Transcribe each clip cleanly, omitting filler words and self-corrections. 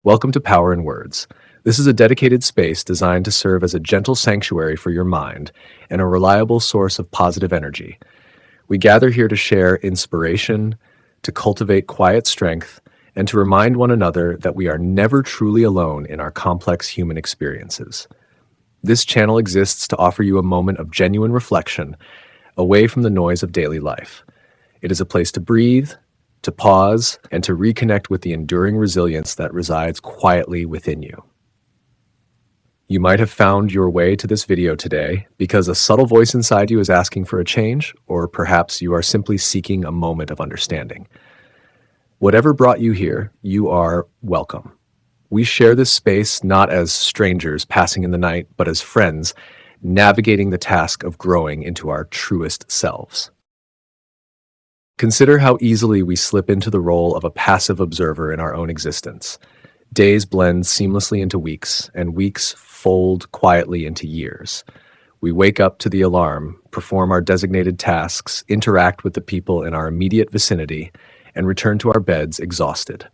Welcome to Power in Words. This is a dedicated space designed to serve as a gentle sanctuary for your mind and a reliable source of positive energy. We gather here to share inspiration, to cultivate quiet strength, and to remind one another that we are never truly alone in our complex human experiences. This channel exists to offer you a moment of genuine reflection away from the noise of daily life. It is a place to breathe, to pause, and to reconnect with the enduring resilience that resides quietly within you. You might have found your way to this video today because a subtle voice inside you is asking for a change, or perhaps you are simply seeking a moment of understanding. Whatever brought you here, you are welcome. We share this space not as strangers passing in the night, but as friends navigating the task of growing into our truest selves. Consider how easily we slip into the role of a passive observer in our own existence. Days blend seamlessly into weeks, and weeks fold quietly into years. We wake up to the alarm, perform our designated tasks, interact with the people in our immediate vicinity, and return to our beds exhausted.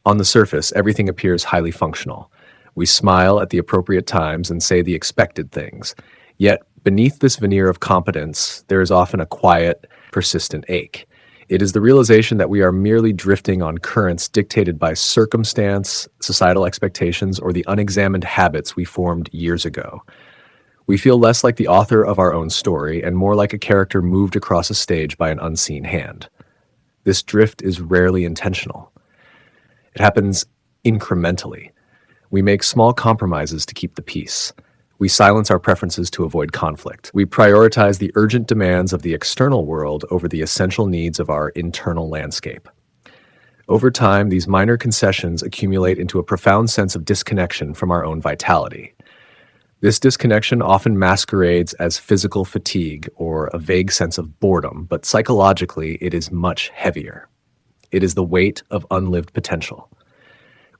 On the surface, everything appears highly functional. We smile at the appropriate times and say the expected things. Yet, beneath this veneer of competence, there is often a quiet, persistent ache. It is the realization that we are merely drifting on currents dictated by circumstance, societal expectations, or the unexamined habits we formed years ago. We feel less like the author of our own story and more like a character moved across a stage by an unseen hand. This drift is rarely intentional. It happens incrementally. We make small compromises to keep the peace. We silence our preferences to avoid conflict. We prioritize the urgent demands of the external world over the essential needs of our internal landscape. Over time, these minor concessions accumulate into a profound sense of disconnection from our own vitality. This disconnection often masquerades as physical fatigue or a vague sense of boredom, but psychologically, it is much heavier. It is the weight of unlived potential.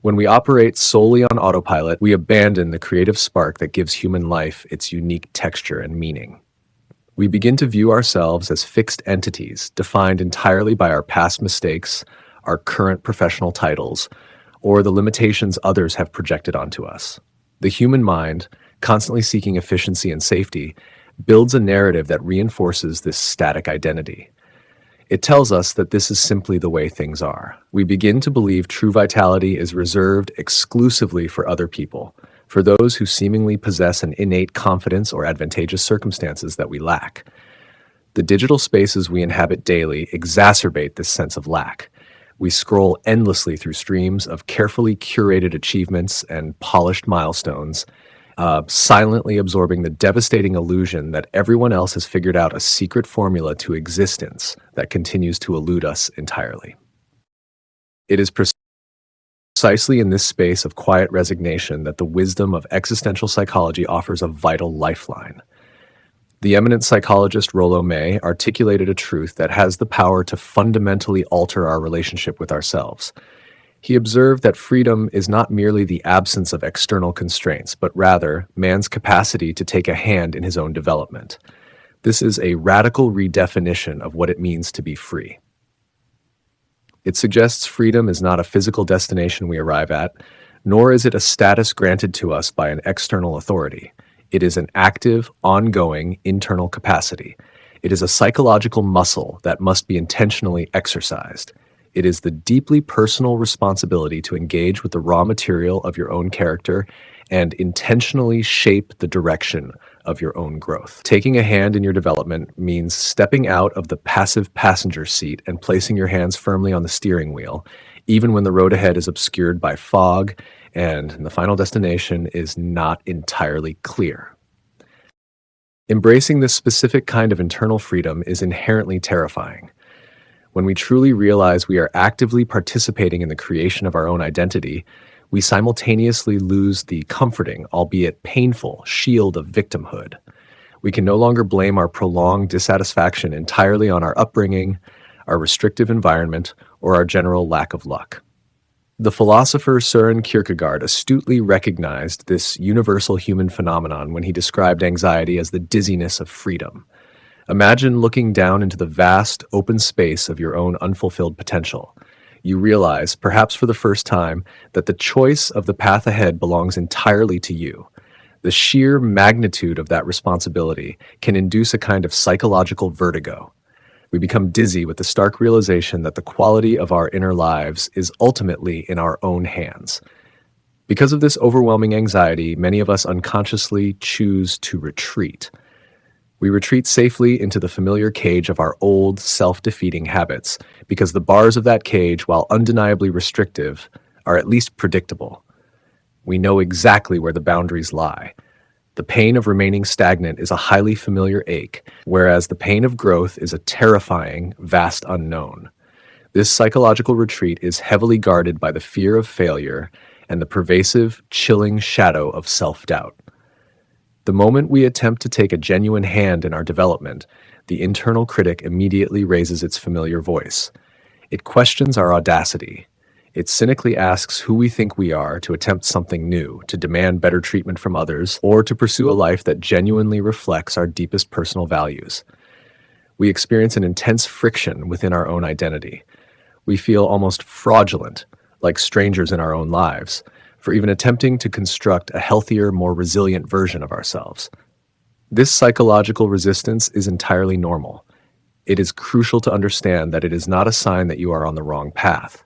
When we operate solely on autopilot, we abandon the creative spark that gives human life its unique texture and meaning. We begin to view ourselves as fixed entities, defined entirely by our past mistakes, our current professional titles, or the limitations others have projected onto us. The human mind, constantly seeking efficiency and safety, builds a narrative that reinforces this static identity. It tells us that this is simply the way things are. We begin to believe true vitality is reserved exclusively for other people, for those who seemingly possess an innate confidence or advantageous circumstances that we lack. The digital spaces we inhabit daily exacerbate this sense of lack. We scroll endlessly through streams of carefully curated achievements and polished milestones, silently absorbing the devastating illusion that everyone else has figured out a secret formula to existence that continues to elude us entirely. It is precisely in this space of quiet resignation that the wisdom of existential psychology offers a vital lifeline. The eminent psychologist Rollo May articulated a truth that has the power to fundamentally alter our relationship with ourselves. He observed that freedom is not merely the absence of external constraints, but rather man's capacity to take a hand in his own development. This is a radical redefinition of what it means to be free. It suggests freedom is not a physical destination we arrive at, nor is it a status granted to us by an external authority. It is an active, ongoing, internal capacity. It is a psychological muscle that must be intentionally exercised. It is the deeply personal responsibility to engage with the raw material of your own character and intentionally shape the direction of your own growth. Taking a hand in your development means stepping out of the passive passenger seat and placing your hands firmly on the steering wheel, even when the road ahead is obscured by fog and the final destination is not entirely clear. Embracing this specific kind of internal freedom is inherently terrifying. When we truly realize we are actively participating in the creation of our own identity, we simultaneously lose the comforting, albeit painful, shield of victimhood. We can no longer blame our prolonged dissatisfaction entirely on our upbringing, our restrictive environment, or our general lack of luck. The philosopher Søren Kierkegaard astutely recognized this universal human phenomenon when he described anxiety as the dizziness of freedom. Imagine looking down into the vast, open space of your own unfulfilled potential. You realize, perhaps for the first time, that the choice of the path ahead belongs entirely to you. The sheer magnitude of that responsibility can induce a kind of psychological vertigo. We become dizzy with the stark realization that the quality of our inner lives is ultimately in our own hands. Because of this overwhelming anxiety, many of us unconsciously choose to retreat. We retreat safely into the familiar cage of our old, self-defeating habits, because the bars of that cage, while undeniably restrictive, are at least predictable. We know exactly where the boundaries lie. The pain of remaining stagnant is a highly familiar ache, whereas the pain of growth is a terrifying, vast unknown. This psychological retreat is heavily guarded by the fear of failure and the pervasive, chilling shadow of self-doubt. The moment we attempt to take a genuine hand in our development, the internal critic immediately raises its familiar voice. It questions our audacity. It cynically asks who we think we are to attempt something new, to demand better treatment from others, or to pursue a life that genuinely reflects our deepest personal values. We experience an intense friction within our own identity. We feel almost fraudulent, like strangers in our own lives, for even attempting to construct a healthier, more resilient version of ourselves. This psychological resistance is entirely normal. It is crucial to understand that it is not a sign that you are on the wrong path.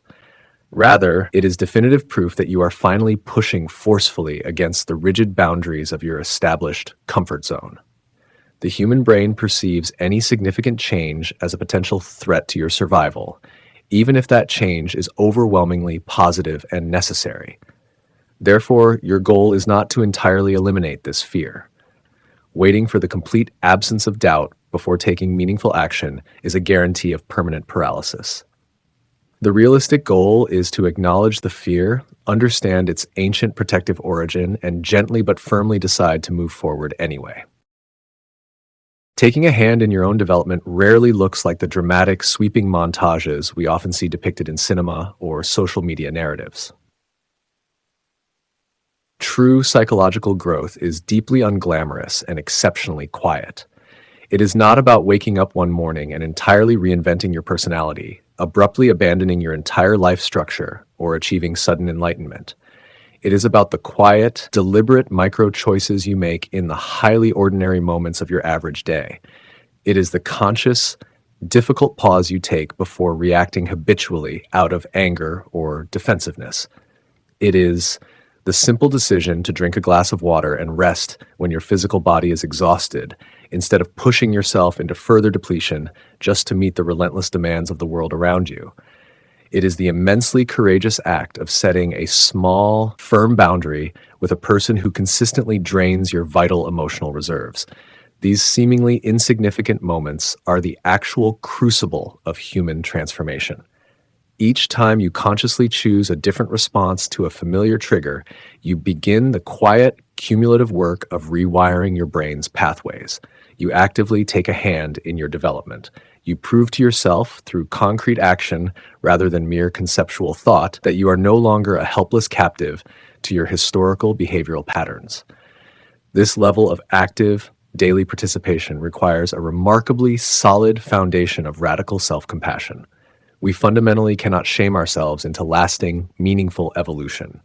Rather, it is definitive proof that you are finally pushing forcefully against the rigid boundaries of your established comfort zone. The human brain perceives any significant change as a potential threat to your survival, even if that change is overwhelmingly positive and necessary. Therefore, your goal is not to entirely eliminate this fear. Waiting for the complete absence of doubt before taking meaningful action is a guarantee of permanent paralysis. The realistic goal is to acknowledge the fear, understand its ancient protective origin, and gently but firmly decide to move forward anyway. Taking a hand in your own development rarely looks like the dramatic, sweeping montages we often see depicted in cinema or social media narratives. True psychological growth is deeply unglamorous and exceptionally quiet. It is not about waking up one morning and entirely reinventing your personality, abruptly abandoning your entire life structure, or achieving sudden enlightenment. It is about the quiet, deliberate micro-choices you make in the highly ordinary moments of your average day. It is the conscious, difficult pause you take before reacting habitually out of anger or defensiveness. It is the simple decision to drink a glass of water and rest when your physical body is exhausted, instead of pushing yourself into further depletion just to meet the relentless demands of the world around you. It is the immensely courageous act of setting a small, firm boundary with a person who consistently drains your vital emotional reserves. These seemingly insignificant moments are the actual crucible of human transformation. Each time you consciously choose a different response to a familiar trigger, you begin the quiet, cumulative work of rewiring your brain's pathways. You actively take a hand in your development. You prove to yourself through concrete action rather than mere conceptual thought that you are no longer a helpless captive to your historical behavioral patterns. This level of active, daily participation requires a remarkably solid foundation of radical self-compassion. We fundamentally cannot shame ourselves into lasting, meaningful evolution.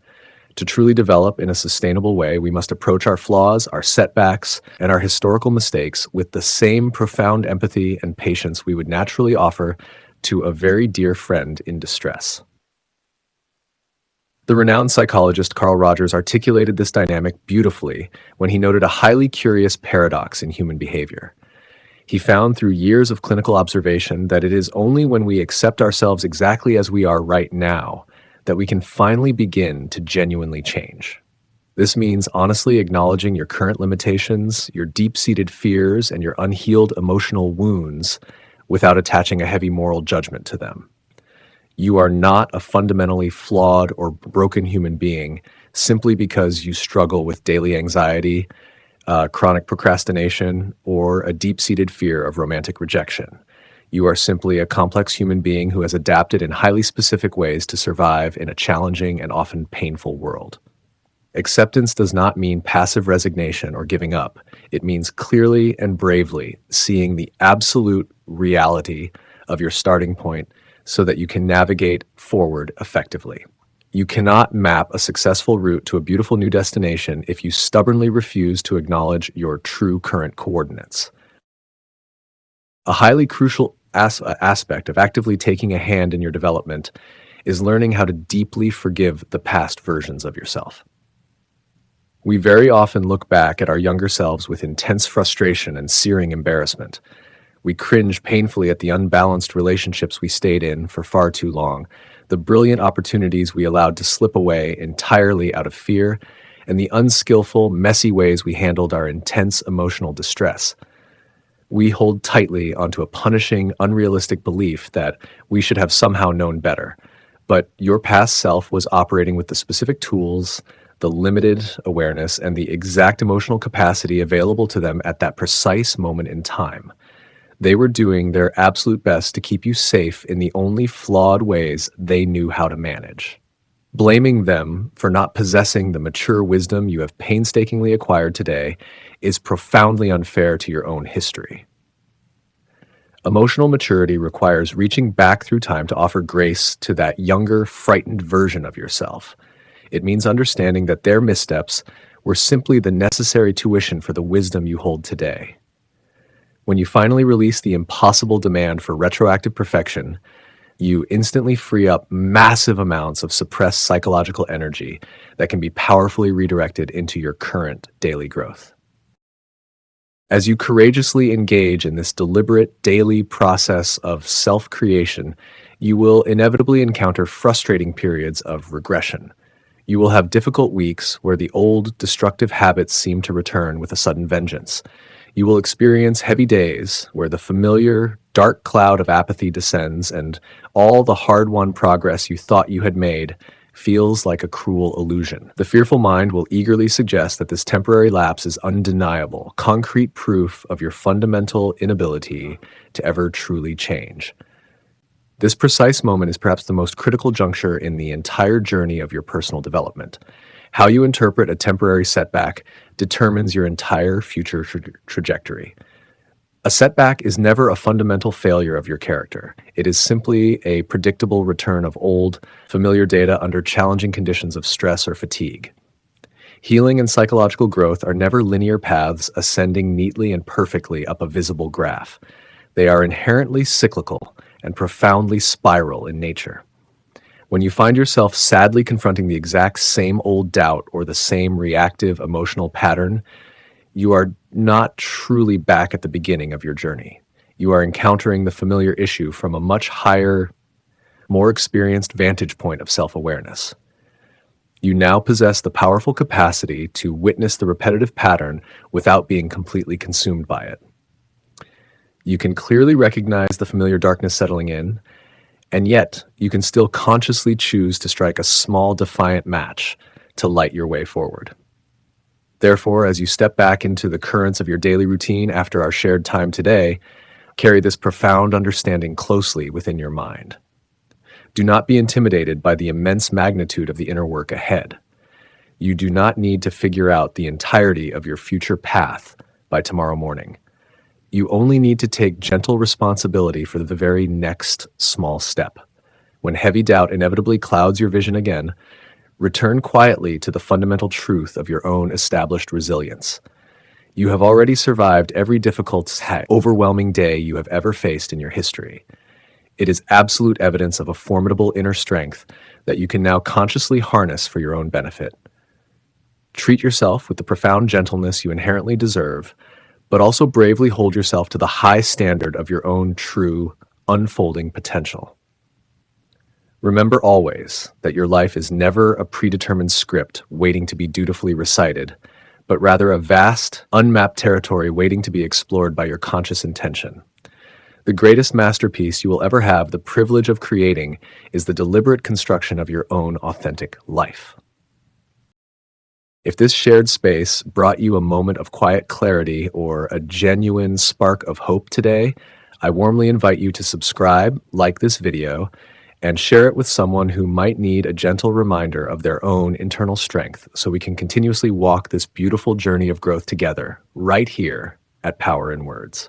To truly develop in a sustainable way, we must approach our flaws, our setbacks, and our historical mistakes with the same profound empathy and patience we would naturally offer to a very dear friend in distress. The renowned psychologist Carl Rogers articulated this dynamic beautifully when he noted a highly curious paradox in human behavior. He found through years of clinical observation that it is only when we accept ourselves exactly as we are right now that we can finally begin to genuinely change. This means honestly acknowledging your current limitations, your deep-seated fears, and your unhealed emotional wounds without attaching a heavy moral judgment to them. You are not a fundamentally flawed or broken human being simply because you struggle with daily anxiety, chronic procrastination, or a deep-seated fear of romantic rejection. You are simply a complex human being who has adapted in highly specific ways to survive in a challenging and often painful world. Acceptance does not mean passive resignation or giving up. It means clearly and bravely seeing the absolute reality of your starting point, so that you can navigate forward effectively. You cannot map a successful route to a beautiful new destination if you stubbornly refuse to acknowledge your true current coordinates. A highly crucial aspect of actively taking a hand in your development is learning how to deeply forgive the past versions of yourself. We very often look back at our younger selves with intense frustration and searing embarrassment. We cringe painfully at the unbalanced relationships we stayed in for far too long, the brilliant opportunities we allowed to slip away entirely out of fear, and the unskillful, messy ways we handled our intense emotional distress. We hold tightly onto a punishing, unrealistic belief that we should have somehow known better. But your past self was operating with the specific tools, the limited awareness, and the exact emotional capacity available to them at that precise moment in time. They were doing their absolute best to keep you safe in the only flawed ways they knew how to manage. Blaming them for not possessing the mature wisdom you have painstakingly acquired today is profoundly unfair to your own history. Emotional maturity requires reaching back through time to offer grace to that younger, frightened version of yourself. It means understanding that their missteps were simply the necessary tuition for the wisdom you hold today. When you finally release the impossible demand for retroactive perfection, you instantly free up massive amounts of suppressed psychological energy that can be powerfully redirected into your current daily growth. As you courageously engage in this deliberate daily process of self-creation, you will inevitably encounter frustrating periods of regression. You will have difficult weeks where the old destructive habits seem to return with a sudden vengeance. You will experience heavy days where the familiar, dark cloud of apathy descends and all the hard-won progress you thought you had made feels like a cruel illusion. The fearful mind will eagerly suggest that this temporary lapse is undeniable, concrete proof of your fundamental inability to ever truly change. This precise moment is perhaps the most critical juncture in the entire journey of your personal development. How you interpret a temporary setback determines your entire future trajectory. A setback is never a fundamental failure of your character. It is simply a predictable return of old, familiar data under challenging conditions of stress or fatigue. Healing and psychological growth are never linear paths ascending neatly and perfectly up a visible graph. They are inherently cyclical and profoundly spiral in nature. When you find yourself sadly confronting the exact same old doubt or the same reactive emotional pattern, you are not truly back at the beginning of your journey. You are encountering the familiar issue from a much higher, more experienced vantage point of self-awareness. You now possess the powerful capacity to witness the repetitive pattern without being completely consumed by it. You can clearly recognize the familiar darkness settling in, and yet you can still consciously choose to strike a small defiant match to light your way forward. Therefore, as you step back into the currents of your daily routine after our shared time today, carry this profound understanding closely within your mind. Do not be intimidated by the immense magnitude of the inner work ahead. You do not need to figure out the entirety of your future path by tomorrow morning. You only need to take gentle responsibility for the very next small step. When heavy doubt inevitably clouds your vision again, return quietly to the fundamental truth of your own established resilience. You have already survived every difficult, overwhelming day you have ever faced in your history. It is absolute evidence of a formidable inner strength that you can now consciously harness for your own benefit. Treat yourself with the profound gentleness you inherently deserve, but also bravely hold yourself to the high standard of your own true, unfolding potential. Remember always that your life is never a predetermined script waiting to be dutifully recited, but rather a vast, unmapped territory waiting to be explored by your conscious intention. The greatest masterpiece you will ever have the privilege of creating is the deliberate construction of your own authentic life. If this shared space brought you a moment of quiet clarity or a genuine spark of hope today, I warmly invite you to subscribe, like this video, and share it with someone who might need a gentle reminder of their own internal strength so we can continuously walk this beautiful journey of growth together, right here at Power in Words.